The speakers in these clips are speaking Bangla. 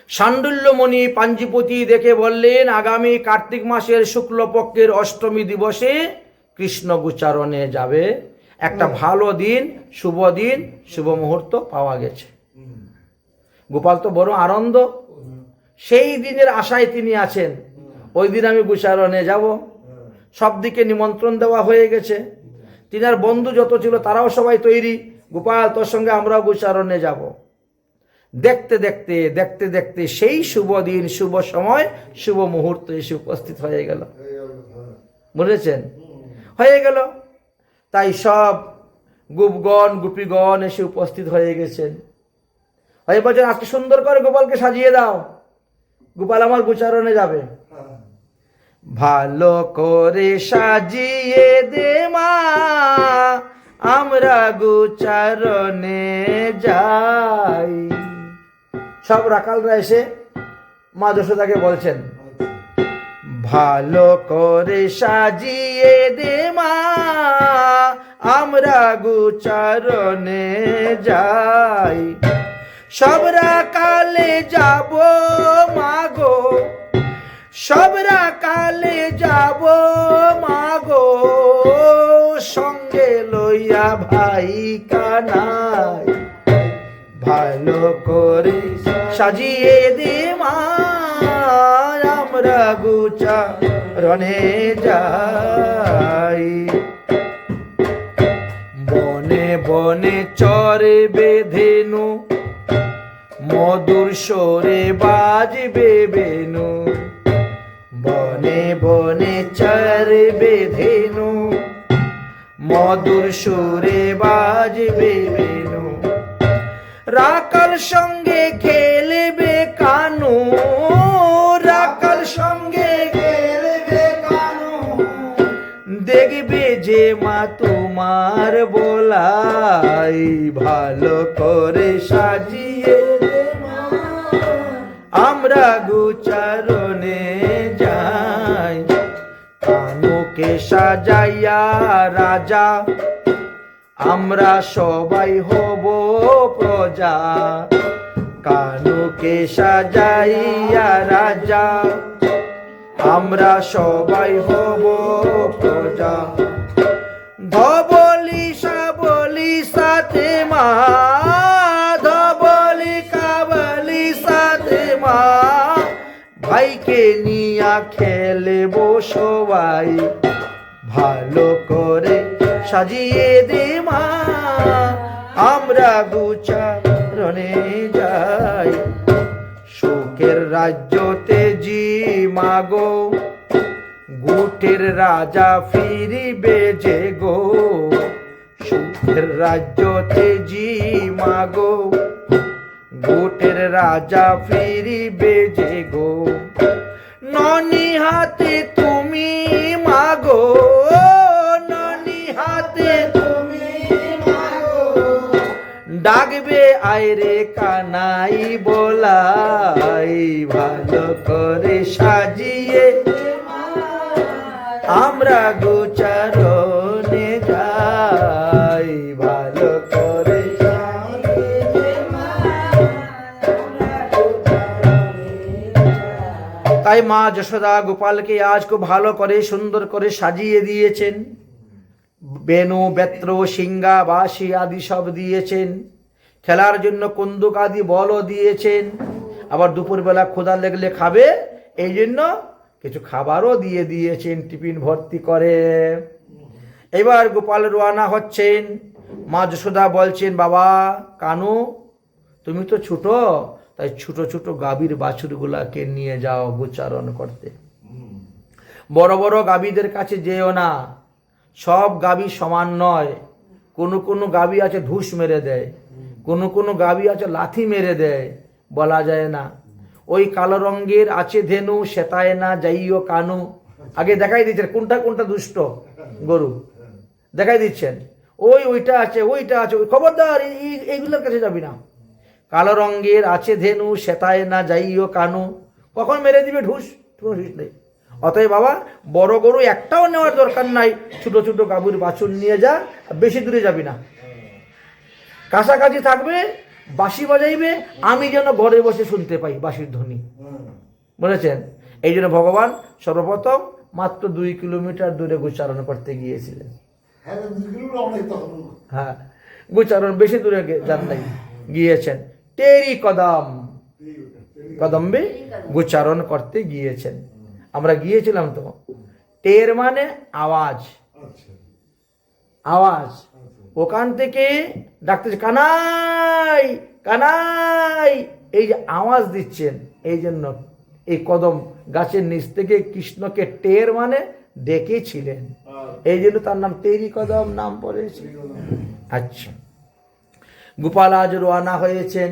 শাণ্ডুল্যমণি পাঞ্জিপতি দেখে বললেন, আগামী কার্তিক মাসের শুক্লপক্ষের অষ্টমী দিবসে কৃষ্ণ গোচারণে যাবে। একটা ভালো দিন, শুভ দিন, শুভ মুহূর্ত পাওয়া গেছে। গোপাল তো বড় আনন্দ, সেই দিনের আশায় তিনি আছেন। ওই দিন আমি গোচারণে যাব, সব দিকে নিমন্ত্রণ দেওয়া হয়ে গেছে। তিনার বন্ধু যত ছিল তারাও সবাই তৈরি, গোপাল তোর সঙ্গে আমরাও গোচারণে যাব। দেখতে দেখতে দেখতে দেখতে সেই শুভ দিন, শুভ সময়, শুভ মুহূর্ত এসে উপস্থিত হয়ে গেল। বুঝেছেন? হয়ে গেল। তাই সব গোপগণ গোপীগণ এসে উপস্থিত হয়ে গেছেন। হয়ে বলছেন, আজকে সুন্দর করে গোপালকে সাজিয়ে দাও, গোপাল আমার গোচারণে যাবে। ভালো করে সাজিয়ে দে মা, আমরা গোচারণে যাই। সব রাখালরা এসে মা যশোদাকে বলছেন, ভালো করে সাজিয়ে দে মা, আমরা গোচারণে যাই। সব রাখালে যাব মাগো, সব রাখালে যাব মাগো, সঙ্গে লইয়া ভাই কানাই। ভালো করে সাজিয়ে দে মা, আমরা গোচারণে যাই। বনে বনে চরবে ধেনু, মধুর সুরে বাজবে বেনু। বনে বনে চরবে ধেনু, মধুর সুরে বাজবে বেনু। রাখাল সঙ্গে খেলবে কানু, রাখাল সঙ্গে খেলবে কানু। দেখবে যে মা তোমার বলাই, ভালো করে সাজিয়ে আমরা গোচারণে যাই। কানুকে সাজাইয়া রাজা, আমরা সবাই হব প্রজা। কানুকে সাজাইয়া রাজা, আমরা সবাই হব প্রজা। ধবলি সাবলি সাথে মা, ধবলি কাবলি সাথে মা। ভাইকে নিয়া খেলব সবাই, ভালো করে সাজিয়ে দে মা, আমরা গোচারণে যাই। সুখের রাজ্যতে জি মাগো, গুটের রাজা ফিরিবে যে গো। সুখের রাজ্যতে জি মাগো, গুটের রাজা ফিরিবে যে গো। ননি হাতে তুমি মাগো, ননি হাতে তুমি মাগো। ডাকবে আইরে কানাই বলাই, ভালো করে সাজিয়ে আমরা গোচারণে যাই। ভালো করে তাই মা যশোদা গোপালকে আজ খুব ভালো করে সুন্দর করে সাজিয়ে দিয়েছেন। বেনু বেত্র সিংহা বাঁশি আদি সব দিয়েছেন। খেলার জন্য কন্দুক আদি বলও দিয়েছেন। আবার দুপুরবেলা ক্ষুধা লাগলে খাবে, এই জন্য কিছু খাবারও দিয়ে দিয়েছেন টিফিন ভর্তি করে। এবার গোপাল রওনা হচ্ছেন। মা যশোদা বলছেন, বাবা কানু তুমি তো ছোট, তাই ছোট ছোট গাভীর বাছুরগুলাকে নিয়ে যাও গোচারণ করতে। বড় বড় গাভীদের কাছে যেও না, সব গাভী সমান নয়। কোনো কোনো গাভী আছে ধুস মেরে দেয়, কোনো কোনো গাভী আছে লাথি মেরে দেয়, বলা যায় না। ওই কালো রঙের আছে ধেনু, শ্বেতায় না যাইও কানু। আগে দেখাই দিচ্ছেন কোনটা কোনটা দুষ্ট গরু, দেখাই দিচ্ছেন। ওইটা আছে, ওইটা আছে, ওই খবরদার এইগুলোর কাছে যাবি না। কালো রঙের আছে ধেনু, শ্বেতায় না যাইও কানু। কখন মেরে দিবে ঢুস, ঢুস নেই। অতএব বাবা বড় গরু একটাও নেওয়ার দরকার নাই, ছোট ছোট গাভীর বাছুর নিয়ে যা, বেশি দূরে যাবি না। কাছাকাছি থাকবে, বাঁশি বাজাইবে, আমি যেন ঘরে বসে শুনতে পাই বাঁশির ধ্বনি। বলেছেন, এই জন্য ভগবান সর্বপ্রথম মাত্র 2 কিলোমিটার দূরে গোচারণ করতে গিয়েছিলেন। হ্যাঁ, গোচারণ বেশি দূরে যান নাই, গিয়েছেন টেরি কদম্বে গোচারণ করতে গিয়েছেন। আমরা গিয়েছিলাম তো। টের মানে আওয়াজ, আওয়াজ। ওখান থেকে ডাকতেছে কানাই কানাই, এই যে আওয়াজ দিচ্ছেন, এই জন্য এই কদম গাছের নিচ থেকে কৃষ্ণকে টের মানে ডেকেছিলেন, এই জন্য তার নাম টেরি কদম নাম পড়েছে। আচ্ছা, গোপাল আজ রওনা হয়েছেন।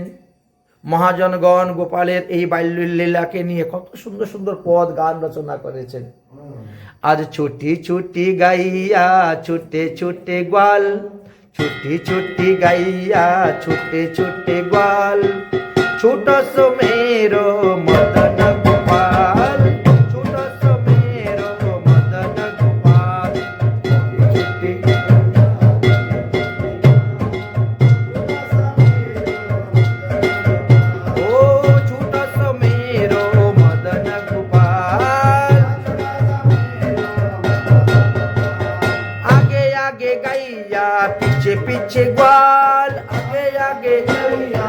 মহাজনগণ গোপালের এই বাল্যলীলাকে নিয়ে কত সুন্দর সুন্দর পদ গান রচনা করেছেন। আজ ছুটি ছুটি গাইয়া ছুটে ছুটে গ্বাল, ছুটি ছুটি গাইয়া ছুটে ছুটে গ্বাল, ছোট সুমের মদন গোপাল, ছোট সুমের মদন গোপাল। ও ছোট সুমের মদন গোপাল, আগে আগে গাইয়া পিছে পিছে গ্বাল, আগে আগে গাইয়া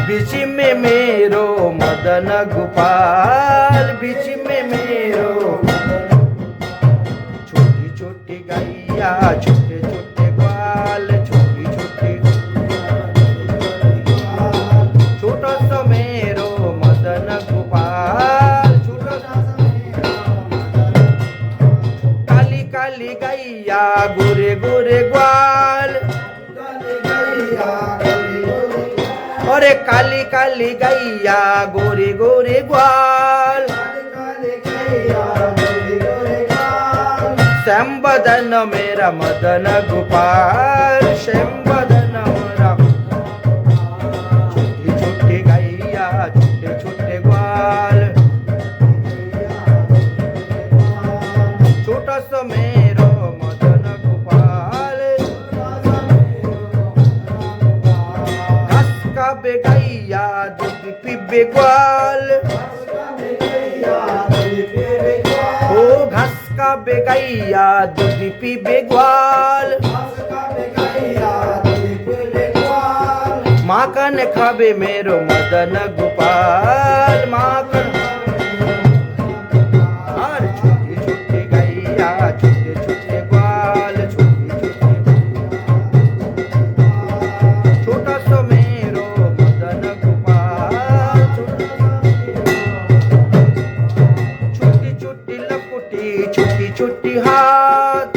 बीच में मेरो मदन गोपाल, बीच में मेरो छोटी छोटी गैया छोटे छोटे ग्वाल, छोटी छोटी छोटा सा मेरो मदन गोपाल, छोटा काली काली गैया गोरे गोरे ग्वाल, अरे काली काली गैया गोरे गोरे ग्वाल, श्याम बदन मेरा मदन गोपाल, श्याम बदन मेरा। छोटी छोटी गैया छोटे छोटे ग्वाल, छोटा सा मेरो मदन गोपाल, खाबे गैया दूध पीबे ग्वाल, ओ घास खाबे गैया दूध पीबे ग्वाल, माखन खाबे मेरो मदन गोपाल, माखन। और छोटी छोटी गैया छोटे छोटे ग्वाल, छोटी छोटी छोटा सा मेरो मदन गोपाल, छोटी छोटी लपुटी छोटी छोटी हाथ,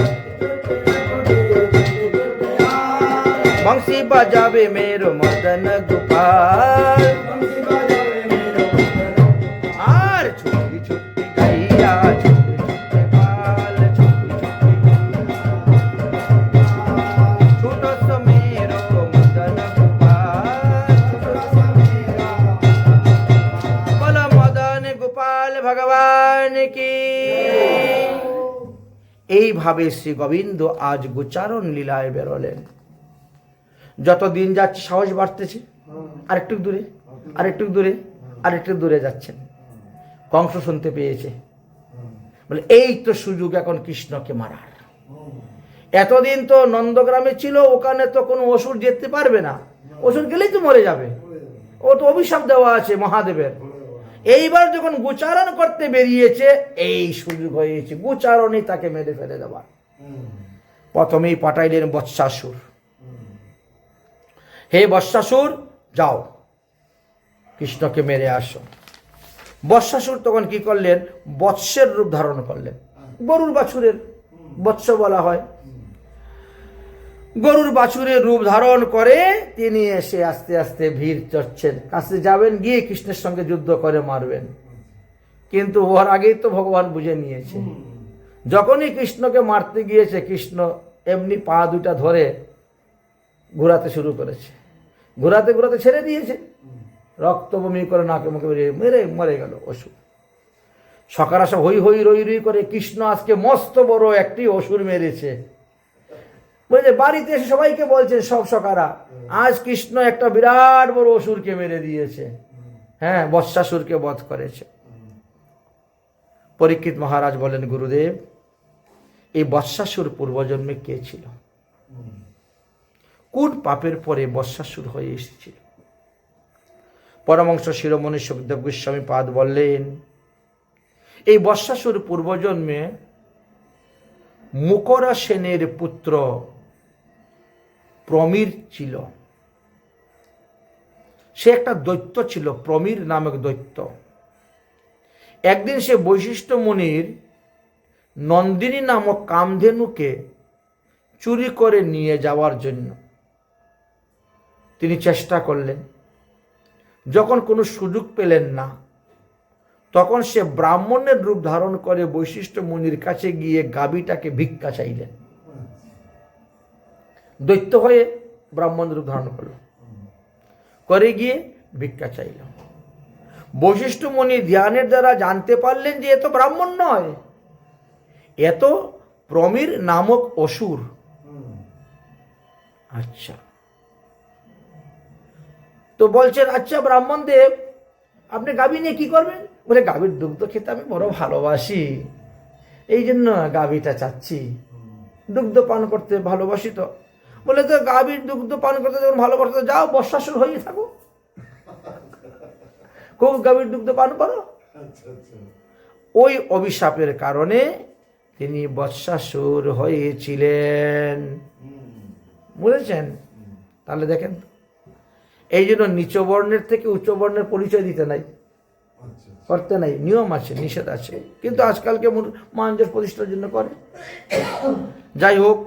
बंसी बजावे मेरो मदन गोपाल, और छोटी छोटी गैया छोटे छोटे बाल, छोटी छोटी छोटा सा मेरो मदन गोपाल, बोलो मदन गोपाल भगवान की। এইভাবে শ্রী গোবিন্দ আজ গোচারণ লীলায় বেরোলেন। যত দিন যাচ্ছে সাহস বাড়তেছে, আরেকটু দূরে আরেকটু দূরে আরেকটু দূরে যাচ্ছেন। কংস শুনতে পেয়েছে, বলে এই তো সুযোগ এখন কৃষ্ণকে মারার। এতদিন তো নন্দগ্রামে ছিল, ওখানে তো কোনো অসুর যেতে পারবে না, অসুর গেলেই তো মরে যাবে, ও তো অভিশাপ দেওয়া আছে মহাদেবের। এইবার যখন গোচারণ করতে বেরিয়েছে, এই সুযোগ হয়েছে গোচারণই তাকে মেরে ফেলে দেওয়ার। প্রথমেই পাঠাইলেন বৎসাসুর। হে বৎসাসুর, যাও কৃষ্ণকে মেরে আসো। বৎসাসুর তখন কি করলেন, বৎসের রূপ ধারণ করলেন। গরুর বাছুরের বৎস বলা হয়। গরুর বাছুরের রূপ ধারণ করে তিনি এসে আস্তে আস্তে ভিড় চড়ছেন, কাছে যাবেন, গিয়ে কৃষ্ণের সঙ্গে যুদ্ধ করে মারবেন। কিন্তু ওর আগেই তো ভগবান বুঝে নিয়েছে। যখনই কৃষ্ণকে মারতে গিয়েছে, কৃষ্ণ এমনি পা দুটা ধরে ঘোরাতে শুরু করেছে। ঘোরাতে ঘোরাতে ছেড়ে দিয়েছে, রক্ত বমি করে নাকে মুখে বেরিয়ে মেরে মরে গেল অসুর। সকারা সব হই হই রই রই করে, কৃষ্ণ আজকে মস্ত বড় একটি অসুর মেরেছে। বুঝলে, বাড়িতে এসে সবাইকে বলছেন সব সকারা, আজ কৃষ্ণ একটা বিরাট বড় অসুরকে মেরে দিয়েছে, হ্যাঁ, বৎসাসুরকে বধ করেছে। পরীক্ষিত মহারাজ বলেন, গুরুদেব, এই বৎসাসুর পূর্বজন্মে কে ছিল? কোন পাপের পরে বৎসাসুর হয়ে এসেছিল? পরমহংস শিরোমণি সুখদেব গোস্বামী পাদ বললেন, এই বৎসাসুর পূর্বজন্মে মুকরা সেনের পুত্র প্রমীর ছিল। সে একটা দৈত্য ছিল, প্রমীর নামক দৈত্য। একদিন সে বৈশিষ্ট্য মুনির নন্দিনী নামক কামধেনুকে চুরি করে নিয়ে যাওয়ার জন্য তিনি চেষ্টা করলেন। যখন কোনো সুযোগ পেলেন না, তখন সে ব্রাহ্মণের রূপ ধারণ করে বৈশিষ্ট্য মুনির কাছে গিয়ে গাভীটাকে ভিক্ষা চাইলেন। দৈত্য হয়ে ব্রাহ্মণ রূপ ধারণ করে গিয়ে ভিক্ষা চাইল। বৈশিষ্ট্য মুনি ধ্যানের দ্বারা জানতে পারলেন যে এ তো ব্রাহ্মণ নয়, এ তো প্রমীর নামক অসুর। আচ্ছা, তো বলছেন, আচ্ছা ব্রাহ্মণ দেব, আপনি গাভী নিয়ে কি করবেন? বলে, গাভীর দুগ্ধ খেতে আমি বড় ভালোবাসি, এই জন্য গাভীটা চাচ্ছি, দুগ্ধ পান করতে ভালোবাসি। তো বলে, তো গাভীর দুগ্ধ পান করতে যখন ভালোবাসতে, যাও বৎসাসুর হয়ে থাকো, খুব গাভীর দুগ্ধ পান করো। ওই অভিশাপের কারণে তিনি বৎসাসুর হয়েছিলেন, বুঝেছেন? তাহলে দেখেন, এই জন্য নিচ বর্ণের থেকে উচ্চ বর্ণের পরিচয় দিতে নাই, করতে নাই, নিয়ম আছে, নিষেধ আছে, কিন্তু আজকালকে মানুষের প্রতিষ্ঠার জন্য করে। যাই হোক,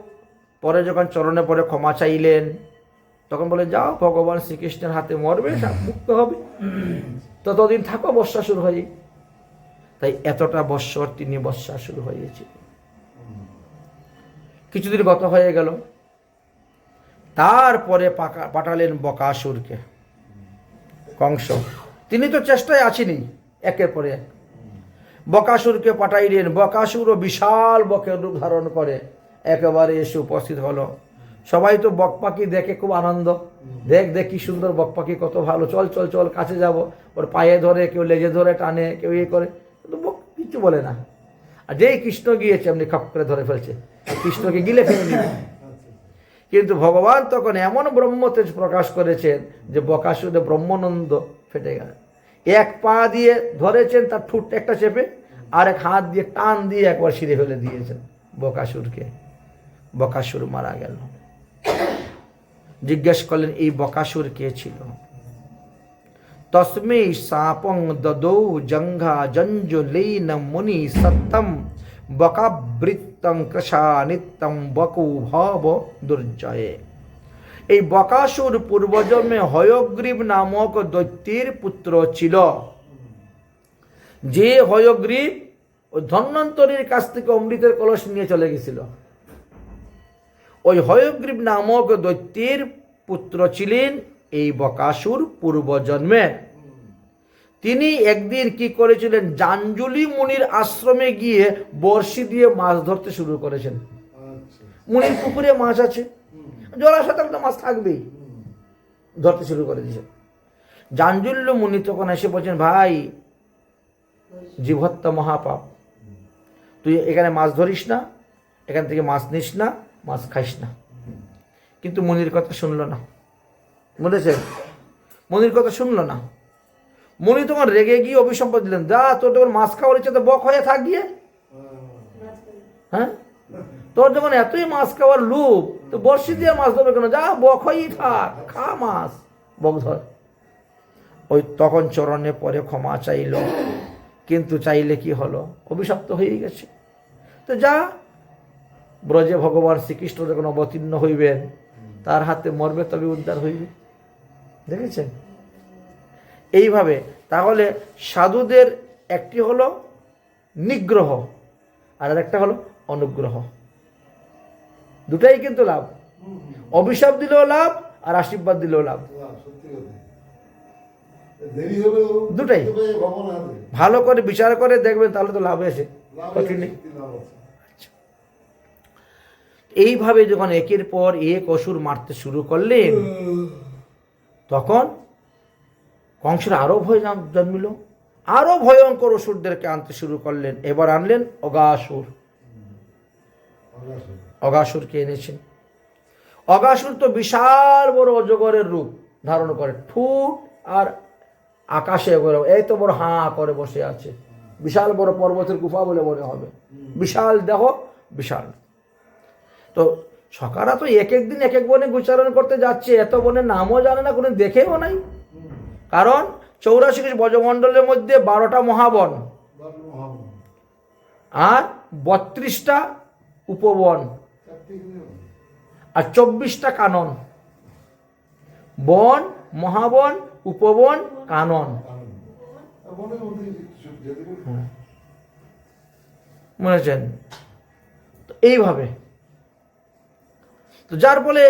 পরে যখন চরণে পরে ক্ষমা চাইলেন, তখন বলে, যাও ভগবান শ্রীকৃষ্ণের হাতে মরবে, মুক্ত হবে, ততদিন থাকো বৎসাসুর হয়ে। তাই এতটা বৎসর তিনি বৎসাসুর হয়েছিলেন। কিছুদিন গত হয়ে গেল, তারপরে পাঠালেন বকাসুরকে কংস। তিনি তো চেষ্টায় আছেনই, একের পরে এক। বকাসুরকে পাঠাইলেন। বকাসুরও বিশাল বকের রূপ ধারণ করে একেবারে এসে উপস্থিত হলো। সবাই তো বক পাখি দেখে খুব আনন্দ, দেখ দেখ কি সুন্দর বক পাখি, কত ভালো, চল চল চল কাছে যাব। ওর পায়ে ধরে, কেউ লেজে ধরে টানে, কেউ ইয়ে করে, কিন্তু বক কিছু বলে না। আর যেই কৃষ্ণ গিয়েছে এমনি খপ করে ধরে ফেলছে, কৃষ্ণকে গিলে ফেলে নিবে। কিন্তু ভগবান তখন এমন ব্রহ্মতেজ প্রকাশ করেছেন যে বকাসুরে ব্রহ্মানন্দ ফেটে গেল। এক পা দিয়ে ধরেছেন, তার ঠুট একটা চেপে, আর এক হাত দিয়ে টান দিয়ে একবার ছিঁড়ে ফেলে দিয়েছেন বকাসুরকে। বকাসুর মারা গেল। জিজ্ঞেস করলেন, এই বকাসুর কে ছিল? তস্মৈ সাপং দদৌ জঙ্ঘা জঞ্জুলীন মুনি সত্যম বকাবৃত্তং কৃষা নিত্যম বকু ভব দুর্জয়ে। এই বকাসুর পূর্বজন্মে হয়গ্রীব নামক দৈত্যের পুত্র ছিল। যে হয়গ্রীব ওই ধন্বন্তরীর কাছ থেকে অমৃতের কলস নিয়ে চলে গেছিল, ওই হয়গ্রীব নামক দৈত্যের পুত্র ছিলেন এই বকাসুর পূর্বজন্মে। তিনি একদিন কি করেছিলেন, জাঞ্জুলি মুনির আশ্রমে গিয়ে বড়শি দিয়ে মাছ ধরতে শুরু করেছেন। মুনির পুকুরে মাছ আছে, জলাশয় থাকলে মাছ থাকবেই, ধরতে শুরু করে দিয়েছেন। জাঞ্জুল্য মুনি তখন এসে বলছেন, ভাই, জীবহত্যা মহাপাপ, তুই এখানে মাছ ধরিস না, এখান থেকে মাছ নিস না, মাছ খাইস না। কিন্তু মুনির কথা শুনলো না, বুঝেছেন? মুনির কথা শুনলো না। মুনি তখন রেগে গিয়ে অভিসম্পাদ দিলেন, যা, তোর যখন মাছ খাওয়ার ইচ্ছে তো বক হয়ে থাক গিয়ে, হ্যাঁ, তোর যখন এতই মাছ খাওয়ার লোভ, তো বড়শি দিয়ে মাছ ধরবে কেন? যা, বক হয়েই থাক, খা মাছ, বক ধর। ওই তখন চরণে পরে ক্ষমা চাইল, কিন্তু চাইলে কি হলো, অভিশপ্ত হয়ে গেছে। তো যা, ব্রজে ভগবান শ্রীকৃষ্ণ যখন অবতীর্ণ হইবেন, তার হাতে মরবে, তবে উদ্ধার হইবে। দেখেছেন? এইভাবে তাহলে সাধুদের একটি হলো নিগ্রহ, আর একটা হলো অনুগ্রহ। দুটাই কিন্তু লাভ, অভিশাপ দিলেও লাভ আর আশীর্বাদ দিলেও লাভ, দুটাই। ভালো করে বিচার করে দেখবেন, তাহলে তো লাভ আছে, কঠিন নেই। এইভাবে যখন একের পর এক অসুর মারতে শুরু করলেন, তখন কংসের আরো ভয় জন্মিল, আরো ভয়ঙ্কর অসুরদেরকে আনতে শুরু করলেন। এবার আনলেন অগাসুর। অগাসুরকে এনেছেন। অগাসুর তো বিশাল বড় অজগরের রূপ ধারণ করে, ঠুট আর আকাশে এই তো বড় হাঁ করে বসে আছে, বিশাল বড় পর্বতের গুফা বলে মনে হবে, বিশাল দেহ, বিশাল। তো সকারা তো এক এক দিন এক এক বনে গোচারণ করতে যাচ্ছে, এত বনের নামও জানে না, কোনো দেখেও নাই। কারণ 84 ব্রজমণ্ডলের মধ্যে 12টা মহাবন আর 32টা উপবন আর 24টা কানন। বন, মহাবন, উপবন, কানন, বুঝেছেন? তো এইভাবে, তো যার ফলে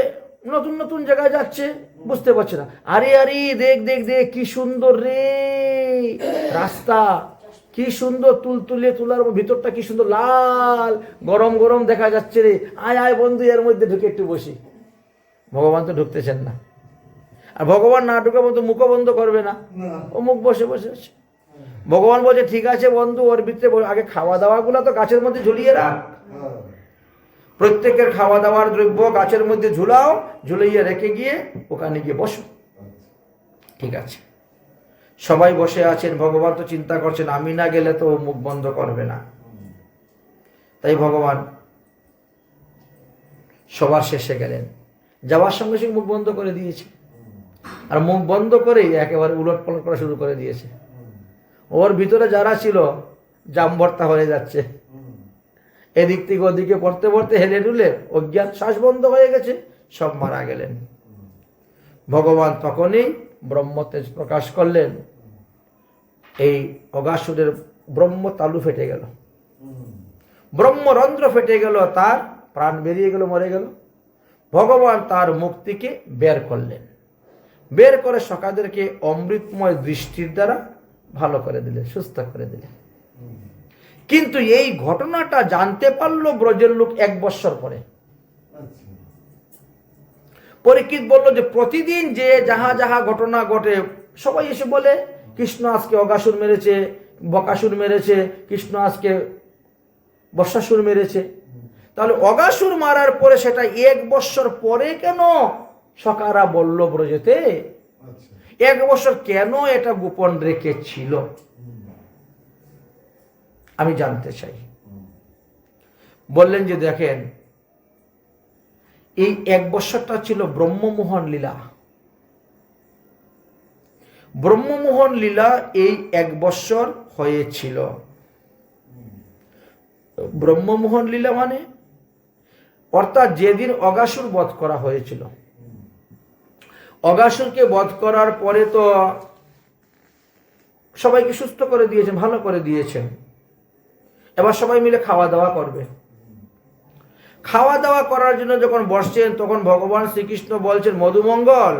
নতুন নতুন জায়গায় যাচ্ছে, বুঝতে পারছে না। আরে আরে দেখ দেখ দেখ কি সুন্দর রে রাস্তা, কি সুন্দর তুলতুলে, তুলার ভিতরটা কি সুন্দর লাল, গরম গরম দেখা যাচ্ছে রে, আয় আয় বন্ধু এর মধ্যে ঢুকে একটু বসি। ভগবান তো ঢুকতেছেন না, আর ভগবান না ঢুকে বন্ধু মুখও বন্ধ করবে না, ও মুখ বসে বসে আছে। ভগবান বলছে ঠিক আছে বন্ধু, ওর ভিতরে আগে খাওয়া দাওয়া গুলা তো গাছের মধ্যে ঝুলিয়ে রাখ, প্রত্যেকের খাওয়া দাওয়ার দ্রব্য গাছের মধ্যে ঝুলাও, ঝুলিয়ে রেখে গিয়ে ওখানে গিয়ে বসো। ঠিক আছে, সবাই বসে আছেন। ভগবান তো চিন্তা করছেন আমি না গেলে তো মুখ বন্ধ করবে না, তাই ভগবান সবার শেষে গেলেন, যাওয়ার সঙ্গে সঙ্গে মুখ বন্ধ করে দিয়েছে। আর মুখ বন্ধ করেই একেবারে উলট পালট করা শুরু করে দিয়েছে। ওর ভিতরে যারা ছিল জামভর্তা হয়ে যাচ্ছে, এদিক থেকে ওদিকে পড়তে পড়তে হেলে ডুলে অজ্ঞান, শ্বাস বন্ধ হয়ে গেছে, সব মারা গেলেন। ভগবান তখনই ব্রহ্মতেজ প্রকাশ করলেন। এই অগাসুরের ব্রহ্ম তালু ফেটে গেল, ব্রহ্মরন্ধ্র ফেটে গেল, তার প্রাণ বেরিয়ে গেল, মরে গেল। ভগবান তার মুক্তিকে বের করলেন, বের করে সকাদেরকে অমৃতময় দৃষ্টির দ্বারা ভালো করে দিলেন, সুস্থ করে দিলেন। কিন্তু এই ঘটনাটা জানতে পারলো ব্রজের লোক 1 বৎসর পরে। পরীক্ষিত বলল যে প্রতিদিন যে যাহা যাহা ঘটনা ঘটে সবাই এসে বলে কৃষ্ণ আজকে অগাসুর মেরেছে, বকাসুর মেরেছে, কৃষ্ণ আজকে বর্ষাসুর মেরেছে। তাহলে অগাসুর মারার পরে সেটা 1 বৎসর পরে কেন সকারা বলল ব্রজেতে? 1 বৎসর কেন এটা গোপন রেখেছিল আমি জানতে চাই। বললেন যে দেখেন, এই 1 বৎসরটা ছিল ব্রহ্মমোহন লীলা। ব্রহ্মমোহন লীলা এই 1 বৎসর হয়েছিল। ব্রহ্মমোহন লীলা মানে অর্থাৎ যেদিন অগাসুর বধ করা হয়েছিল, অগাসুরকে বধ করার পরে তো সবাইকে সুস্থ করে দিয়েছেন, ভালো করে দিয়েছেন। এবার সবাই মিলে খাওয়া দাওয়া করবে। খাওয়া দাওয়া করার জন্য যখন বসছেন তখন ভগবান শ্রীকৃষ্ণ বলছেন, মধুমঙ্গল,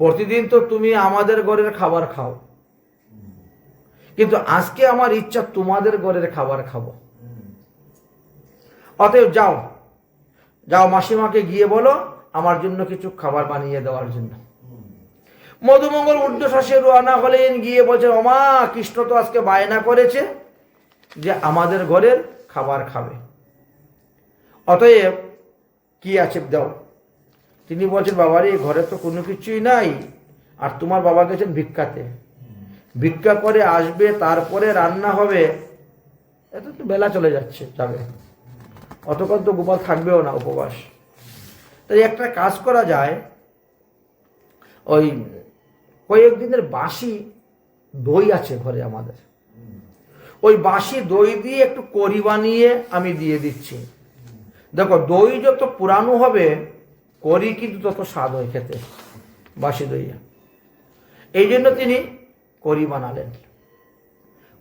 প্রতিদিন তো তুমি আমাদের ঘরের খাবার খাও, কিন্তু আজকে আমার ইচ্ছা তোমাদের ঘরের খাবার খাবো। অতএব যাও যাও মাসিমাকে গিয়ে বলো আমার জন্য কিছু খাবার বানিয়ে দেওয়ার জন্য। মধুমঙ্গল ঊর্ধ্বশ্বাসে রওনা হলেন, গিয়ে বলছেন, ওমা, কৃষ্ণ তো আজকে বায়না করেছে যে আমাদের ঘরের খাবার খাবে, অতএব কি আছে দাও। তিনি বলছেন, বাবারে ঘরে তো কোনো কিছুই নাই, আর তোমার বাবা গেছেন ভিক্ষাতে, ভিক্ষা করে আসবে, তারপরে রান্না হবে, এত তো বেলা চলে যাচ্ছে, যাবে, অতক্ষণ তো গোপাল থাকবেও না উপবাস। তাই একটা কাজ করা যায়, ওই কয়েকদিনের বাসি দই আছে ঘরে আমাদের, ওই বাসি দই দিয়ে একটু করি বানিয়ে আমি দিয়ে দিচ্ছি। দেখো, দই যত পুরানো হবে করি কিন্তু তত স্বাদ হয় খেতে, বাসি দই। এই জন্য তিনি করি বানালেন,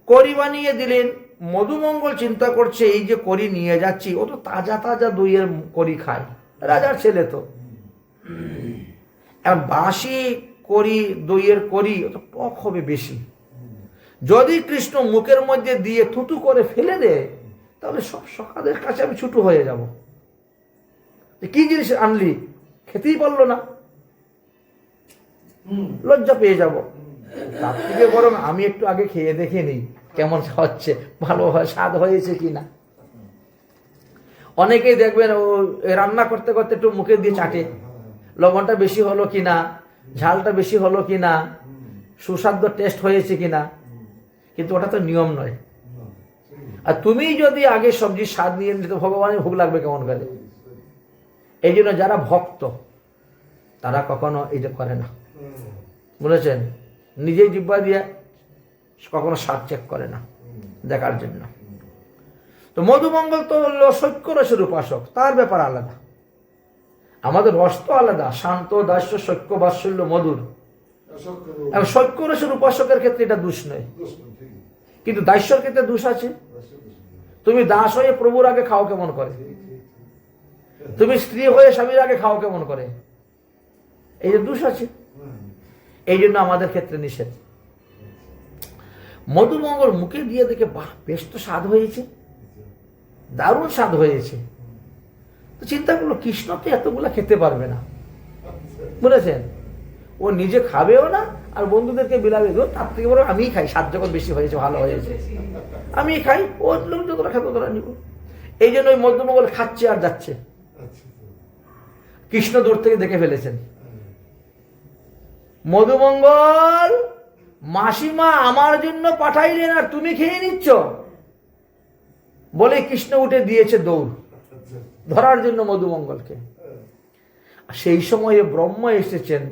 করি বানিয়ে দিলেন। মধুমঙ্গল চিন্তা করছে, এই যে করি নিয়ে যাচ্ছি, ও তো তাজা তাজা দইয়ের করি খায়, রাজার ছেলে তো, আর বাসি করি দইয়ের করি ও তো টক হবে বেশি। যদি কৃষ্ণ মুখের মধ্যে দিয়ে থুতু করে ফেলে দেয়, তাহলে সব সকাদের কাছে আমি ছুটু হয়ে যাব। কি জিনিস আনলি, খেতেই পারলো না, লজ্জা পেয়ে যাব। তার থেকে বরং আমি একটু আগে খেয়ে দেখে নিই কেমন হচ্ছে, ভালো হয়, স্বাদ হয়েছে কিনা। অনেকেই দেখবেন ও রান্না করতে করতে একটু মুখে দিয়ে চাটে, লবণটা বেশি হলো কিনা, ঝালটা বেশি হলো কিনা, সুস্বাদ্য টেস্ট হয়েছে কিনা। কিন্তু ওটা তো নিয়ম নয়। আর তুমি যদি আগে সবজির স্বাদ নিয়ে নিতে, ভগবানের ভোগ লাগবে কেমন করে। এই জন্য যারা ভক্ত তারা কখনো এটা করে না, বুঝেছেন, নিজেই জিহ্বা দিয়ে কখনো স্বাদ চেক করে না দেখার জন্য। তো মধুমঙ্গল তো হলো সৈক্য রসের উপাসক, তার ব্যাপার আলাদা। আমাদের রস তো আলাদা, শান্ত, দাস্য, সৈক্য, বাৎসল্য, মধুর। এবং সৈক্য রসের উপাসকের ক্ষেত্রে এটা দোষ নয়, কিন্তু দাস্যর ক্ষেত্রে দোষ আছে। তুমি দাস হয়ে প্রভুর আগে খাও কেমন করে, তুমি স্ত্রী হয়ে স্বামীর আগে খাও কেমন করে, এই যে দোষ আছে। এই জন্য আমাদের ক্ষেত্রে নিষেধ। মধুমঙ্গল মুখে দিয়ে দেখে, বাহ, বেশ তো স্বাদ হয়েছে, দারুণ স্বাদ হয়েছে। তো চিন্তা করলো, কৃষ্ণ তো এতগুলা খেতে পারবে না, বুঝেছেন, ও নিজে খাবেও না আর বন্ধুদেরকে বিলাবে, তার থেকে বড় আমিই খাই, স্বাদ যখন বেশি হয়েছে, ভালো হয়েছে, আমি খাই, ও লোক যতটা খাবে ততটা নিব। এই জন্য ওই মধুমঙ্গল খাচ্ছে আর যাচ্ছে। কৃষ্ণ দূর থেকে দেখে ফেলেছেন, মধুমঙ্গল মাসিমা আমার জন্য পাঠাইলেন আর তুমি খেয়ে নিচ্ছ, বলে কৃষ্ণ উঠে দিয়েছে দৌড় ধরার জন্য মধুমঙ্গলকে। সেই সময়ে ব্রহ্ম এসেছেন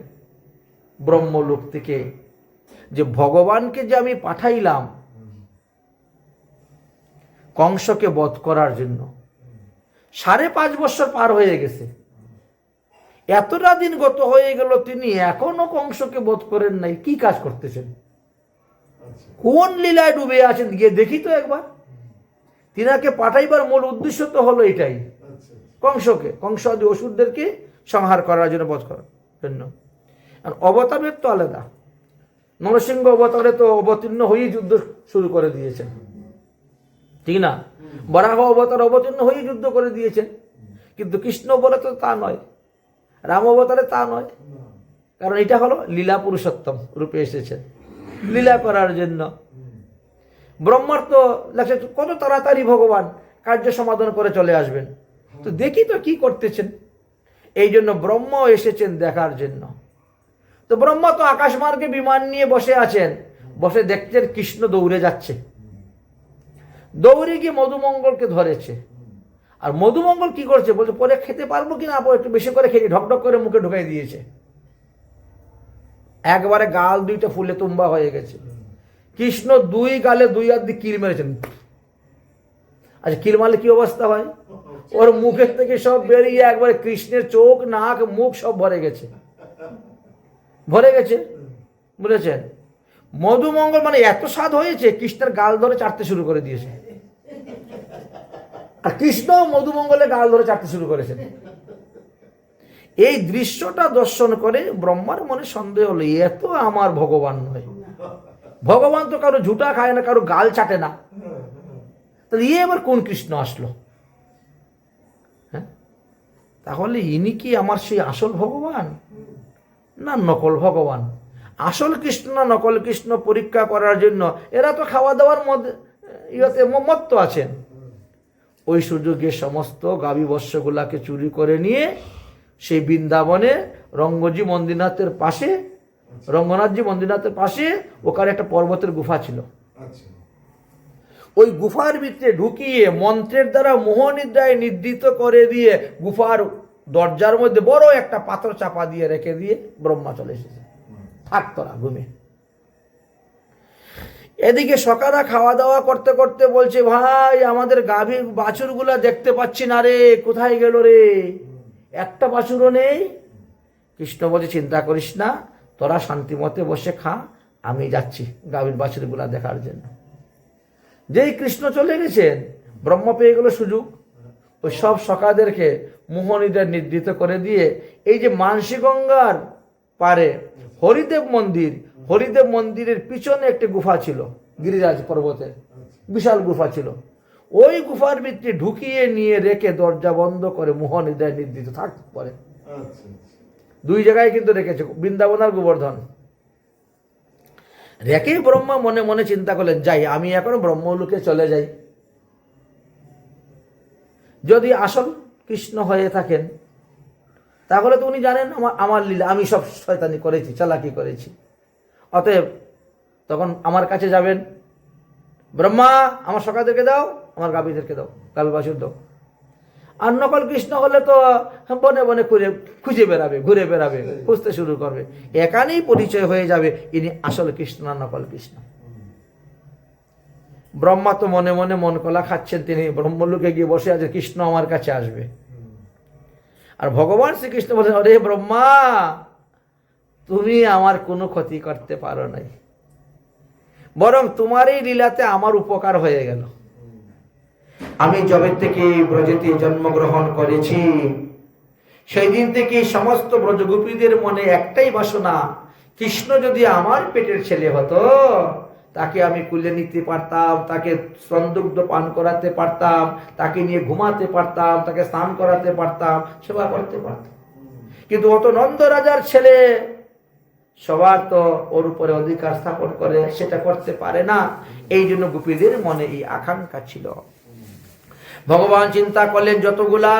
ব্রহ্মলোক থেকে, যে ভগবানকে যে আমি পাঠাইলাম কংসকে বধ করার জন্য, 5.5 বছর পার হয়ে গেছে, এতটা দিন গত হয়ে গেল, তিনি এখনো কংসকে বধ করেন নাই। কি কাজ করতেছেন, কোন লীলায় ডুবে আছেন, গিয়ে দেখি তো একবার। তিনাকে পাঠাইবার মূল উদ্দেশ্য তো হলো এটাই, কংসকে, কংস আদি অসুরদেরকে সংহার করার জন্য, বধ করার জন্য। আর অবতারের তো আলাদা, নরসিংহ অবতারে তো অবতীর্ণ হয়েই যুদ্ধ শুরু করে দিয়েছেন, ঠিক না? বরাহ অবতার অবতীর্ণ হয়েই যুদ্ধ করে দিয়েছেন। কিন্তু কৃষ্ণ বলে তো তা নয়, রাম অবতারে তা নয়, কারণ এটা হলো লীলা পুরুষোত্তম রূপে এসেছে লীলা করার জন্য। ব্রহ্মার তো লাগছে কত তাড়াতাড়ি ভগবান কার্য সমাধান করে চলে আসবেন, তো দেখি তো কি করতেছেন। এই জন্য ব্রহ্ম এসেছেন দেখার জন্য। তো ব্রহ্মা তো আকাশ মার্গে বিমান নিয়ে বসে আছেন, বসে দেখছেন কৃষ্ণ দৌড়ে যাচ্ছে, দৌড়ে গিয়ে মধুমঙ্গলকে ধরেছে। আর মধুমঙ্গল কি করছে, বলছে পরে খেতে পারবো কিনা, একটু বেশি করে খেয়ে, ঢকঢক করে মুখে ঢুকাই দিয়েছে, একবারে গাল দুইটা ফুলে তুম্বা হয়ে গেছে। কৃষ্ণ 2 গালে 2 হাত দিয়ে কিল মেরেছেন। আচ্ছা, কিল মারলে কি অবস্থা হয়, ওর মুখের থেকে সব বেরিয়ে একবারে কৃষ্ণের চোখ, নাক, মুখ সব ভরে গেছে, ভরে গেছে, বুঝেছেন। মধুমঙ্গল মানে এত স্বাদ হয়েছে, কৃষ্ণের গাল ধরে চাটতে শুরু করে দিয়েছে, আর কৃষ্ণ মধুমঙ্গলের গাল ধরে চাটতে শুরু করেছেন। এই দৃশ্যটা দর্শন করে ব্রহ্মার মনে সন্দেহ হলো, এত আমার ভগবান নয়, ভগবান তো কারো ঝুটা খায় না, কারো গাল চাটে না, তাহলে এবার কোন কৃষ্ণ আসলো? হ্যাঁ, তাহলে ইনি কি আমার সেই আসল ভগবান না নকল ভগবান? আসল কৃষ্ণ না নকল কৃষ্ণ পরীক্ষা করার জন্য এরা তো খাওয়া দাওয়ার মধ্যে মত্ত আছেন। ওই সুযোগে সমস্ত গাভী বৎসগুলাকে চুরি করে নিয়ে সেই বৃন্দাবনে রঙ্গজি মন্দিরনাথের পাশে, রঙ্গনাথজি মন্দিরনাথের পাশে ওখানে একটা পর্বতের গুফা ছিল, ওই গুফার ভিতরে ঢুকিয়ে মন্ত্রের দ্বারা মোহনিদ্রায় নিদ্রিত করে দিয়ে গুফার দরজার মধ্যে বড় একটা পাথর চাপা দিয়ে রেখে দিয়ে ব্রহ্মা চলে এসেছে, থাক তোরা ঘুমে। এদিকে সকারা খাওয়া দাওয়া করতে করতে বলছে, ভাই আমাদের গাভীর বাছুরগুলা দেখতে পাচ্ছি না রে, কোথায় গেল রে, একটা বাছুরও নেই। কৃষ্ণ বলছে, চিন্তা করিস না, তোরা শান্তিমতে বসে খা, আমি যাচ্ছি গাভীর বাছুরগুলা দেখার জন্য। যেই কৃষ্ণ চলে গেছেন, ব্রহ্মা পেয়ে গেল সুযোগ, ওই সব সখাদেরকে মোহনীদের নির্দিত করে দিয়ে এই যে মানসী গঙ্গার পারে হরিদেব মন্দির, হরিদেব মন্দিরের পিছনে একটি গুফা ছিল, গিরিরাজ পর্বতে বিশাল গুফা ছিল, ওই গুফার ভিতরে ঢুকিয়ে নিয়ে রেখে দরজা বন্ধ করে মোহন হৃদয় নির্দিষ্ট থাক পরে। দুই জায়গায় কিন্তু রেখেছে, বৃন্দাবন আর গোবর্ধন। রেখে ব্রহ্মা মনে মনে চিন্তা করলেন, যাই আমি এখন ব্রহ্মলোকে চলে যাই। যদি আসল কৃষ্ণ হয়ে থাকেন তাহলে তো উনি জানেন আমার লীলা, আমি সব শয়তানি করেছি, চালাকি করেছি, অতএব তখন আমার কাছে যাবেন, ব্রহ্মা আমার সখাদেরকে দাও, আমার গাভীদেরকে দাও, গাভী বাছুর দাও। আর নকল কৃষ্ণ হলে তো বনে বনে খুঁজে বেড়াবে, ঘুরে বেড়াবে, খুঁজতে শুরু করবে, এখানেই পরিচয় হয়ে যাবে ইনি আসল কৃষ্ণ না নকল কৃষ্ণ। ব্রহ্মা তো মনে মনে মন কলা খাচ্ছেন, তিনি ব্রহ্মলোকে গিয়ে বসে আছে, কৃষ্ণ আমার কাছে আসবে। আর ভগবান শ্রীকৃষ্ণ বলেন, অরে ব্রহ্মা, তুমি আমার কোনো ক্ষতি করতে পারো নাই, বরং তোমার এই লীলাতে আমার উপকার হয়ে গেল। আমি যবে থেকে ব্রজেতে জন্মগ্রহণ করেছি সেই দিন থেকে সমস্ত ব্রজগোপীদের মনে একটাই বাসনা, কৃষ্ণ যদি আমার পেটের ছেলে হতো তাকে আমি কুলে নিতে পারতাম, তাকে স্তনদুগ্ধ পান করাতে পারতাম, তাকে নিয়ে ঘুমাতে পারতাম, তাকে স্নান করাতে পারতাম, সেবা করতে পারতাম। কিন্তু অত নন্দ রাজার ছেলে, সবার তো ওর উপরে অধিকার স্থাপন করে, সেটা করতে পারে না। এই জন্য গোপীদের মনে এই আকাঙ্ক্ষা ছিল। ভগবান চিন্তা করলেন, যতগুলা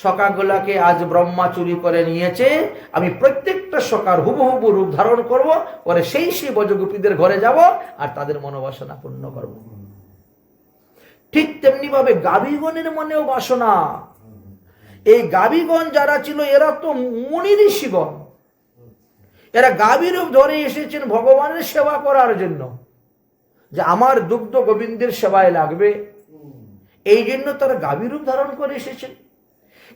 সখাগুলাকে আজ ব্রহ্মা চুরি করে নিয়েছে, আমি প্রত্যেকটা সখার হুবহুবু রূপ ধারণ করব, পরে সেই ব্রজগোপীদের ঘরে যাব আর তাদের মনোবাসনা পূর্ণ করব। ঠিক তেমনি ভাবে গাভীগণের মনেও বাসনা। এই গাভীগণ যারা ছিল এরা তো মুনি ঋষিগণ, এরা গাভী রূপ ধরে এসেছেন ভগবানের সেবা করার জন্য, যে আমার দুগ্ধ গোবিন্দের সেবায় লাগবে, এই জন্য তারা গাভী রূপ ধারণ করে এসেছেন।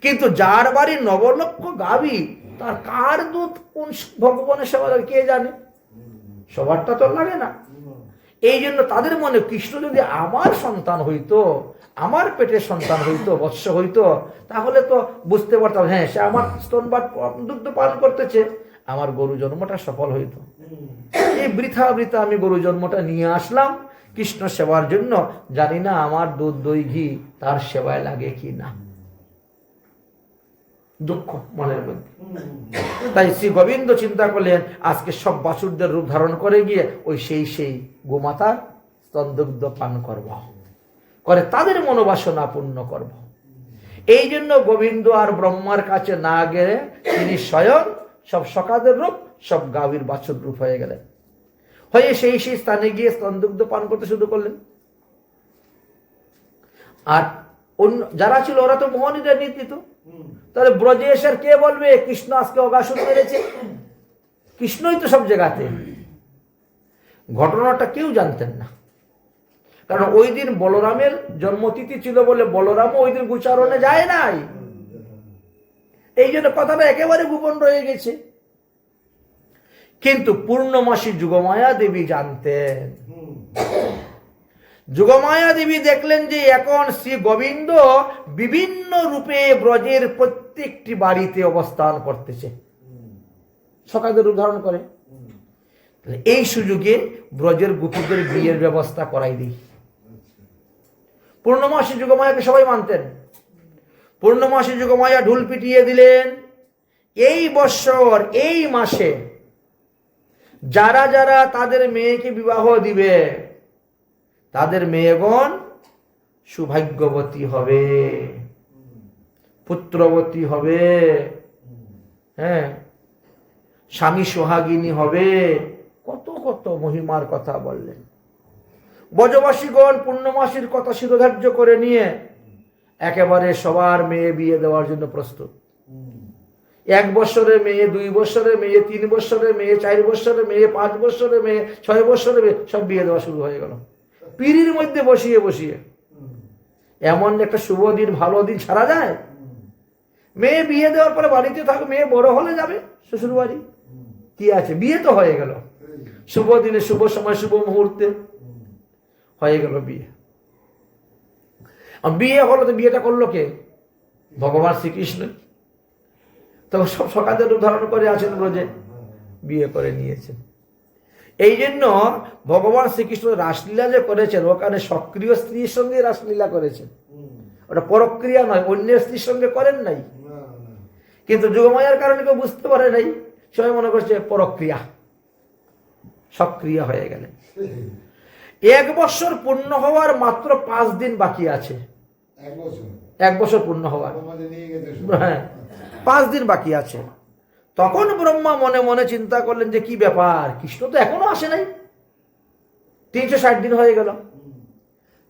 কিন্তু যার বাড়ি নবলক্ষ গাভী, তার কার দুধ কোন ভগবানের সেবা লাগে কে জানে, সবারটা তো লাগে না। এই জন্য তাদের মনে কৃষ্ণ যদি আমার সন্তান হইতো, আমার পেটের সন্তান হইতো, বৎস হইতো, তাহলে তো বুঝতে পারতাম, হ্যাঁ সে আমার স্তনপান দুগ্ধ পান করতেছে, আমার গরু জন্মটা সফল হইতো। এই বৃথা বৃথা আমি গরু জন্মটা নিয়ে আসলাম কৃষ্ণ সেবার জন্য, জানি না আমার দুধ দই ঘি তার সেবায় লাগে কি না। দুঃখ মনের মধ্যে। তাই শ্রী গোবিন্দ চিন্তা করলেন, আজকে সব বাছুরদের রূপ ধারণ করে গিয়ে ওই সেই গোমাতার স্তনদুগ্ধ পান করব, করে তাদের মনোবাসনা পূর্ণ করব। এই জন্য গোবিন্দ আর ব্রহ্মার কাছে না গেলে তিনি স্বয়ং সব সখাদের রূপ, সব গাভীর বাছুর রূপ হয়ে গেলেন, হয়ে সেই স্থানে গিয়ে স্তনদুগ্ধ পান করতে শুরু করলেন। আর অন্য যারা ছিল ওরা তো মোহনীদের নির্দিত, তাহলে ব্রজে এসে কে বলবে কৃষ্ণ আজকে অগাসুর মেরেছে? কৃষ্ণই তো সব জায়গাতে। ঘটনাটা কেউ জানতেন না, কারণ ওই দিন বলরামের জন্মতিথি ছিল বলে বলরামও ওই দিন গোচারণে যায় নাই। এই জন্য কথাটা একেবারে গোপন রয়ে গেছে। কিন্তু পূর্ণমাসী যুগমায়া দেবী জানতেন। যুগমায়া দেবী দেখলেন যে এখন শ্রী গোবিন্দ বিভিন্ন রূপে ব্রজের প্রত্যেকটি বাড়িতে অবস্থান করতেছে, সখাদের রূপ ধারণ করে। এই সুযোগে ব্রজের গোপীদের বিয়ের ব্যবস্থা করাই দিই। পূর্ণমাসী যুগমায়াকে সবাই মানতেন। পূর্ণমাসী যুগমায়া ঢুল পিটিয়ে দিলেন, এই বৎসর এই মাসে যারা যারা তাদের মেয়েকে বিবাহ দিবে তাদের মেয়েগণ সৌভাগ্যবতী হবে, পুত্রবতী হবে, হ্যাঁ স্বামী সোহাগিনী হবে, কত কত মহিমার কথা বললেন। ব্রজবাসীগণ পূর্ণমাসীর কথা শিরোধার্য করে নিয়ে একেবারে সবার মেয়ে বিয়ে দেওয়ার জন্য প্রস্তুত। 1 বছরের মেয়ে, 2 বছরের মেয়ে, 3 বছরের মেয়ে, 4 বছরের মেয়ে, 5 বছরের মেয়ে, 6 বছরের মেয়ে, সব বিয়ে দেওয়া শুরু হয়ে গেল পিঁড়ির মধ্যে বসিয়ে বসিয়ে। এমন একটা শুভ দিন, ভালো দিন ছাড়া যায়? মেয়ে বিয়ে দেওয়ার পরে বাড়িতে থাকবে, মেয়ে বড় হলে যাবে শ্বশুর বাড়ি, কি আছে, বিয়ে তো হয়ে গেল। শুভ দিনে, শুভ সময়, শুভ মুহূর্তে হয়ে গেল বিয়ে। বিয়ে হলো তো বিয়েটা করলো কে? ভগবান শ্রীকৃষ্ণ। তখন সব সখাদের রূপ ধারণ করে আছেন ব্রজে, বিয়ে করে নিয়েছেন। এই জন্য ভগবান শ্রীকৃষ্ণ রাসলীলা যে করেছেন ওখানে সক্রিয় স্ত্রীর সঙ্গে রাসলীলা করেছেন, ওটা পরক্রিয়া নয়, অন্যের স্ত্রীর সঙ্গে করেন নাই। কিন্তু যোগমায়ার কারণে কেউ বুঝতে পারে নাই, সবাই মনে করছে পরক্রিয়া, সক্রিয় হয়ে গেলেন। 1 বছর পূর্ণ হওয়ার মাত্র 5 দিন বাকি আছে। 1 বছর পূর্ণ হওয়ার, হ্যাঁ 5 দিন বাকি আছে। তখন ব্রহ্মা মনে মনে চিন্তা করলেন যে কি ব্যাপার, কৃষ্ণ তো এখনো আসে নাই, 360 দিন হয়ে গেল।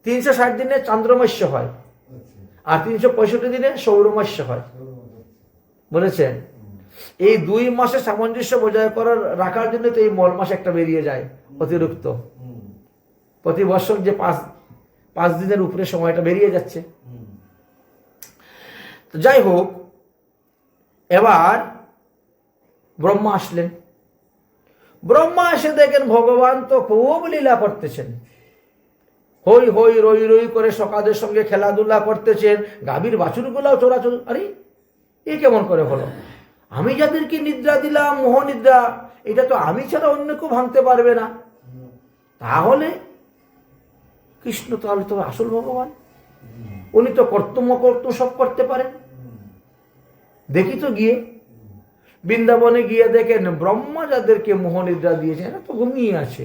360 দিনে চান্দ্রমাস্য হয়, আর 365 দিনে সৌরমাস্য হয়, বলেছেন। এই 2 মাসে সামঞ্জস্য বজায় করার রাখার জন্য তো এই মল মাস একটা বেরিয়ে যায় অতিরিক্ত, প্রতি বছর যে 5 দিনের উপরে সময়টা বেরিয়ে যাচ্ছে। তো যাই হোক, এবার ব্রহ্মা আসলেন। ব্রহ্মা এসে দেখেন ভগবান তো খুব লীলা করতেছেন, হই হই রই রই করে সকাদের সঙ্গে খেলাধুলা করতেছেন, গাভীর বাছুরগুলাও চোরাচুর। আরে এ কেমন করে হলো? আমি যাদেরকে নিদ্রা দিলাম, মোহনিদ্রা, এটা তো আমি ছাড়া অন্য কেউ ভাঙতে পারবে না। তাহলে কৃষ্ণ তাহলে তো আসল ভগবান, উনি তো কর্তব্য সব করতে পারেন। দেখি তো গিয়ে বৃন্দাবনে গিয়ে দেখেন ব্রহ্মা যাদেরকে মোহনিদ্রা দিয়েছে এরা তো ঘুমিয়ে আছে।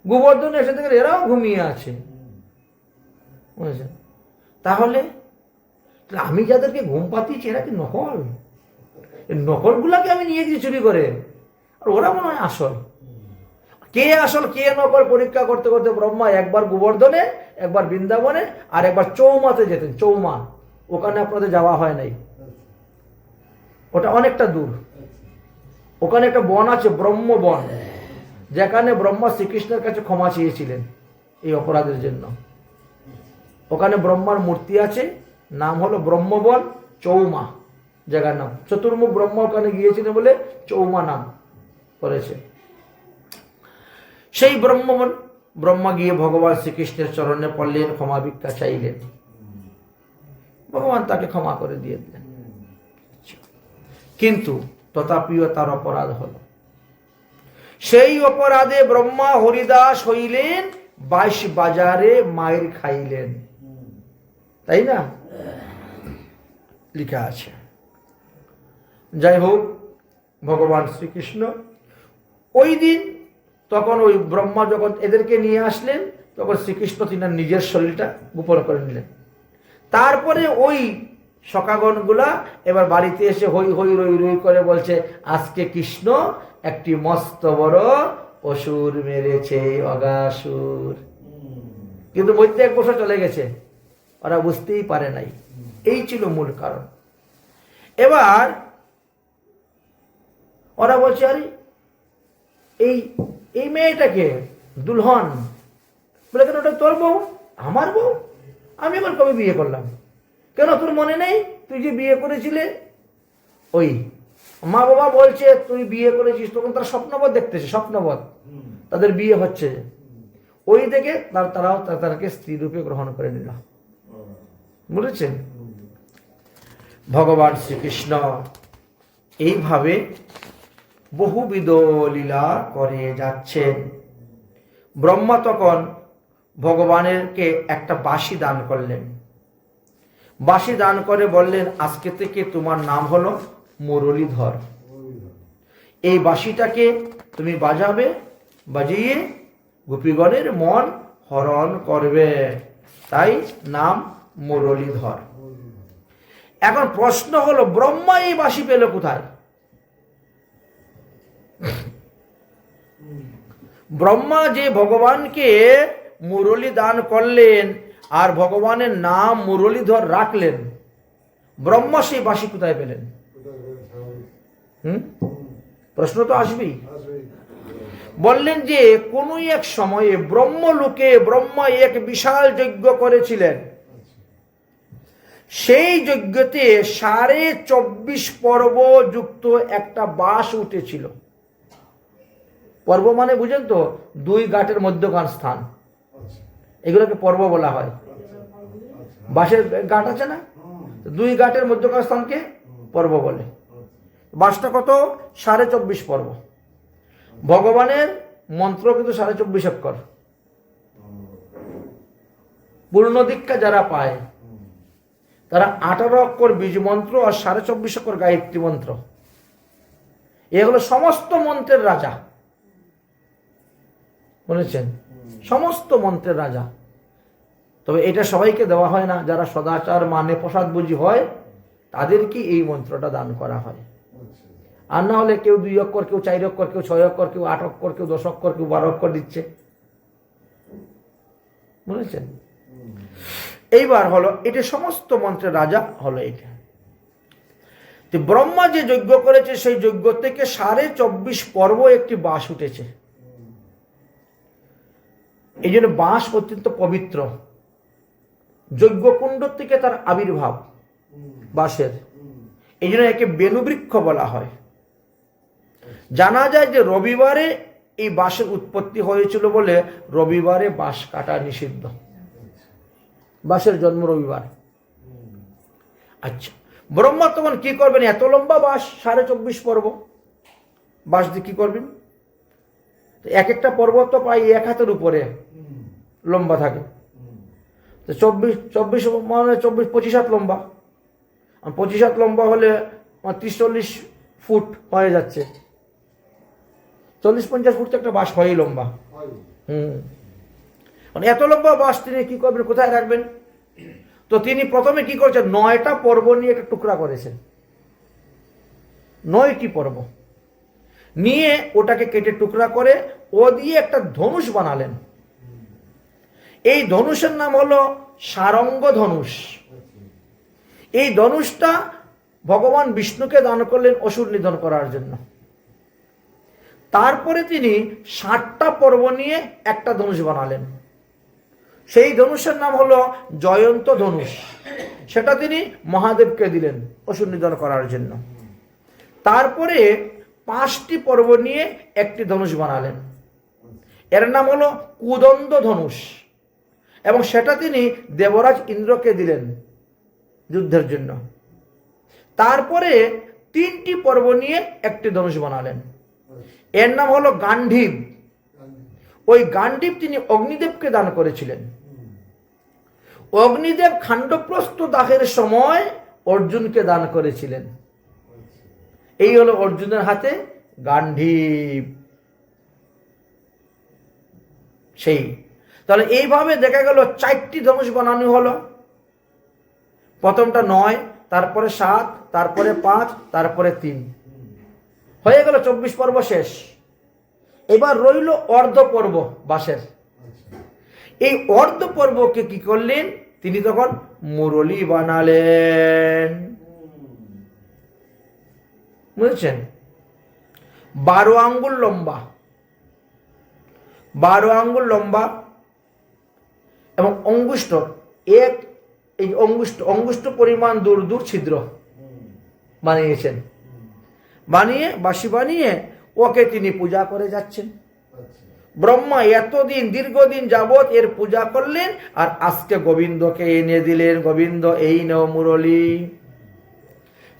গোবর্ধনে এসে দেখেন এরাও ঘুমিয়ে আছে, বুঝেছেন? তাহলে আমি যাদেরকে ঘুম পাতিয়েছি এরা কি নকল? নকলগুলাকে আমি নিয়ে গিয়ে চুরি করে, আর ওরা মনে হয় আসল। কে আসল কে নকল পরীক্ষা করতে করতে ব্রহ্মা একবার গোবর্ধনে, একবার বৃন্দাবনে, আর একবার চৌমাতে যেতেন। চৌমা ওখানে আপনাদের যাওয়া হয় নাই, ওটা অনেকটা দূর। ওখানে একটা বন আছে ব্রহ্মবন, যেখানে ব্রহ্মা শ্রীকৃষ্ণের কাছে ক্ষমা চেয়েছিলেন এই অপরাধের জন্য। ওখানে ব্রহ্মার মূর্তি আছে, নাম হলো ব্রহ্মবন, চৌমা জায়গার নাম। চতুর্মুখ ব্রহ্মা ওখানে গিয়েছিলেন বলে চৌমা নাম করেছে। সেই ব্রহ্মবন, ব্রহ্মা গিয়ে ভগবান শ্রীকৃষ্ণের চরণে পড়লেন, ক্ষমা ভিক্ষা চাইলেন। ভগবান তাকে ক্ষমা করে দিয়ে দিলেন। কিন্তু তথাপিও তার অপরাধ হলো। সেই অপরাধে ব্রহ্মা হরিদাস হইলেন, 22 বাজারে মায়ের খাইলেন, তাই না লেখা আছে। যাই হোক, ভগবান শ্রীকৃষ্ণ ওই দিন, তখন ওই ব্রহ্মা যখন এদেরকে নিয়ে আসলেন, তখন শ্রীকৃষ্ণ তিনি নিজের শরীরটা গোপন করে নিলেন। তারপরে ওই সখাগণগুলা এবার বাড়িতে এসে হই হই রই রই করে বলছে, আজকে কৃষ্ণ একটি মস্ত বড় অসুর মেরেছে, অগাসুর। কিন্তু মধ্যে 1 বছর চলে গেছে, ওরা বুঝতেই পারে নাই। এই ছিল মূল কারণ। এবার ওরা বলছে, আরে এই মেয়েটাকে দুলহন বলে, কেন ওটা তোর বউ? আমার বউ? আমি এবার কবে বিয়ে করলাম? কেন তোর মনে নেই তুই যে বিয়ে করেছিলে? ওই মা বাবা বলছে তুই বিয়ে করেছিস, তখন তারা স্বপ্নবৎ দেখতেছে, স্বপ্নবৎ তাদের বিয়ে হচ্ছে। ওই দেখে তারাও তাদেরকে স্ত্রী রূপে গ্রহণ করে নিল, বুঝেছেন? ভগবান শ্রীকৃষ্ণ এইভাবে বহুবিধ লীলা করে যাচ্ছেন। ব্রহ্মা তখন ভগবানেরকে একটা বাঁশি দান করলেন। বাঁশি দান করে বললেন, আজকে থেকে তোমার নাম হলো মুরলীধর। এই বাঁশিটাকে তুমি বাজাবে, বাজিয়ে গোপীগণের মন হরণ করবে, তাই নাম মুরলীধর। এখন প্রশ্ন হলো, ব্রহ্মা এই বাঁশি পেল কোথায়? ব্রহ্মা যে ভগবানকে মুরলী দান করলেন আর ভগবানের নাম মুরলীধর রাখলেন, ব্রহ্মা সেই বাঁশি কোথায় পেলেন? প্রশ্ন তো আসবেই। বললেন যে কোন এক সময়ে ব্রহ্মলোকে ব্রহ্মা এক বিশাল যজ্ঞ করেছিলেন। সেই যজ্ঞতে 24.5 পর্ব যুক্ত একটা বাঁশ উঠেছিল। পর্ব মানে বুঝেন তো, 2 ঘাটের মধ্যখান স্থান, এগুলোকে পর্ব বলা হয়। বাঁশের ঘাট আছে না, 2 ঘাটের মধ্যখান স্থানকে পর্ব বলে। বাঁশটা কত? 24.5 পর্ব। ভগবানের মন্ত্র কিন্তু 24.5 অক্ষর। পূর্ণ দীক্ষা যারা পায় তারা 18 অক্ষর বীজ মন্ত্র আর 24.5 অক্ষর গায়ত্রী মন্ত্র, এগুলো সমস্ত মন্ত্রের রাজা, বলেছেন সমস্ত মন্ত্রের রাজা। তবে এটা সবাইকে দেওয়া হয় না, যারা সদাচার মানে প্রসাদ বুঝি হয় তাদেরকে এই মন্ত্রটা দান করা হয়। আর না হলে কেউ 2 অক্ষর, কেউ 4 অক্ষর, কেউ 6 অক্ষর, কেউ 8 অক্ষর, কেউ 10 অক্ষর, কেউ 12 অক্ষর দিচ্ছে, বুঝেছেন। এইবার হলো এটা সমস্ত মন্ত্রের রাজা হলো এটা। তো ব্রহ্মা যে যজ্ঞ করেছে সেই যজ্ঞ থেকে 24.5 পর্ব একটি বাঁশ উঠেছে। এই জন্য বাঁশ অত্যন্ত পবিত্র, যজ্ঞকুণ্ড থেকে তার আবির্ভাব বাঁশের, এই জন্য একে বেণুবৃক্ষ বলা হয়। জানা যায় যে রবিবারে এই বাঁশের উৎপত্তি হয়েছিল বলে রবিবারে বাঁশ কাটা নিষিদ্ধ, বাঁশের জন্ম রবিবার। আচ্ছা, ব্রহ্মা তখন কি করবেন? এত লম্বা বাঁশ, 24.5 পর্ব বাঁশ দিয়ে কি করবেন? এক একটা পর্ব তো প্রায় 1 হাতের উপরে লম্বা থাকে, তো 24 মানে 25 হাত লম্বা। 25 হাত লম্বা হলে 30-40 ফুট হয়ে যাচ্ছে, 40-50 ফুট তো একটা বাঁশ হয়ই লম্বা। মানে এত লম্বা বাঁশ তিনি কি করবেন, কোথায় রাখবেন? তো তিনি প্রথমে কি করেছেন, 9টা পর্ব নিয়ে একটা টুকরা করেছেন, 9টি পর্ব নিয়ে ওটাকে কেটে টুকরা করে ও দিয়ে একটা ধনুষ বানালেন। এই ধনুষের নাম হলো সারঙ্গ ধনুষ। এই ধনুষটা ভগবান বিষ্ণুকে দান করলেন অসুর নিধন করার জন্য। তারপরে তিনি 60টা পর্ব নিয়ে একটা ধনুষ বানালেন, সেই ধনুষের নাম হলো জয়ন্ত ধনুষ। সেটা তিনি মহাদেবকে দিলেন অসুর নিধন করার জন্য। তারপরে 5টি পর্ব নিয়ে একটি ধনুষ বানালেন, এর নাম হলো কুদন্ত ধনুষ, এবং সেটা তিনি দেবরাজ ইন্দ্রকে দিলেন যুদ্ধের জন্য। তারপরে 3টি পর্ব নিয়ে একটি ধনুষ বানালেন, এর নাম হলো গান্ডীব। ওই গান্ডীব তিনি অগ্নিদেবকে দান করেছিলেন। অগ্নিদেব খাণ্ডপ্রস্থ দাহের সময় অর্জুনকে দান করেছিলেন। এই হলো অর্জুনের হাতে গান্ডীব। সেই তাহলে এইভাবে দেখা গেল 4টি ধনুষ বানানো হলো। প্রথমটা 9, তারপরে 7, তারপরে 5, তারপরে 3, হয়ে গেল 24 পর্ব শেষ। এবার রইল অর্ধ পর্ব বাঁশের। এই অর্ধ পর্বকে কি করলেন তিনি? তখন মুরলী বানালেন, বুঝেছেন। 12 আঙ্গুল লম্বা, 12 আঙ্গুল লম্বা এবং অঙ্গুষ্ঠ এই অঙ্গুষ্ঠ পরিমাণ দূর দূর ছিদ্র বানিয়েছেন। বানিয়ে বাঁশি বানিয়ে ওকে তিনি পূজা করে যাচ্ছেন। ব্রহ্মা এতদিন দীর্ঘদিন যাবৎ এর পূজা করলেন, আর আজকে গোবিন্দকে এনে দিলেন। গোবিন্দ এই নাও মুরলী।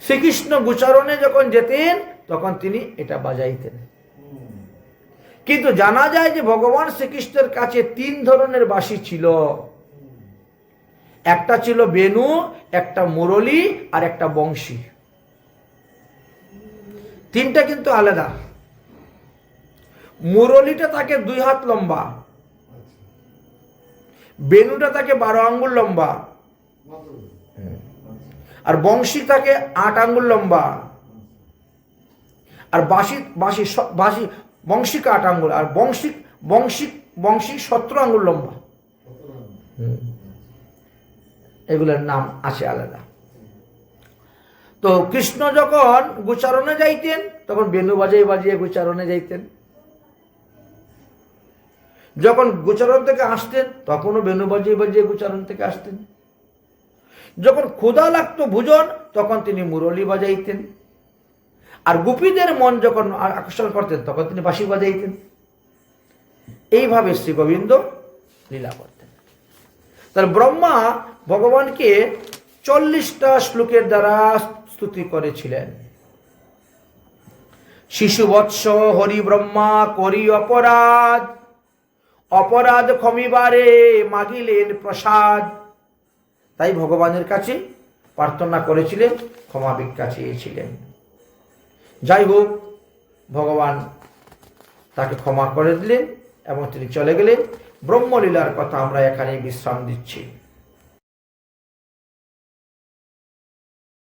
শ্রীকৃষ্ণ গোচারণে যখন যেতেন তখন তিনি এটা বাজাইতেন। কিন্তু জানা যায় যে ভগবান শ্রীকৃষ্ণের কাছে 3 ধরনের বাঁশি ছিল। একটা ছিল বেণু, একটা মুরলী আর একটা বংশী। 3টা কিন্তু আলাদা। মুরলীটা থাকে 2 হাত লম্বা, বেণুটা থাকে 12 আঙ্গুল লম্বা, আর বংশী থাকে 8 আঙ্গুল লম্বা। আর বংশীকে 8 আঙ্গুল, আর বংশী 17 আঙ্গুল লম্বা। এগুলোর নাম আছে আলাদা। তো কৃষ্ণ যখন গোচারণে যাইতেন তখন বেণু বাজিয়ে বাজিয়ে গোচারণে যাইতেন। যখন গোচারণ থেকে আসতেন তখনও বেণু বাজিয়ে বাজিয়ে গোচারণ থেকে আসতেন। যখন ক্ষুধা লাগতো ভোজন তখন তিনি মুরলী বাজাইতেন। আর গোপীদের মন যখন আকর্ষণ করতেন তখন তিনি বাঁশি বাজাইতেন। এইভাবে শ্রী গোবিন্দ লীলা করতেন। তার ব্রহ্মা ভগবানকে 40টা শ্লোকের দ্বারা স্তুতি করেছিলেন। শিশু বৎস হরি ব্রহ্মা করি অপরাধ, অপরাধ ক্ষমিবারে মাগিলেন প্রসাদ। তাই ভগবানের কাছে প্রার্থনা করেছিলেন, ক্ষমা ভিক্ষা চেয়েছিলেন। যাই হোক, ভগবান তাকে ক্ষমা করে দিলেন এবং তিনি চলে গেলেন। ব্রহ্মলীলার কথা আমরা এখানে বিশ্রাম দিচ্ছি।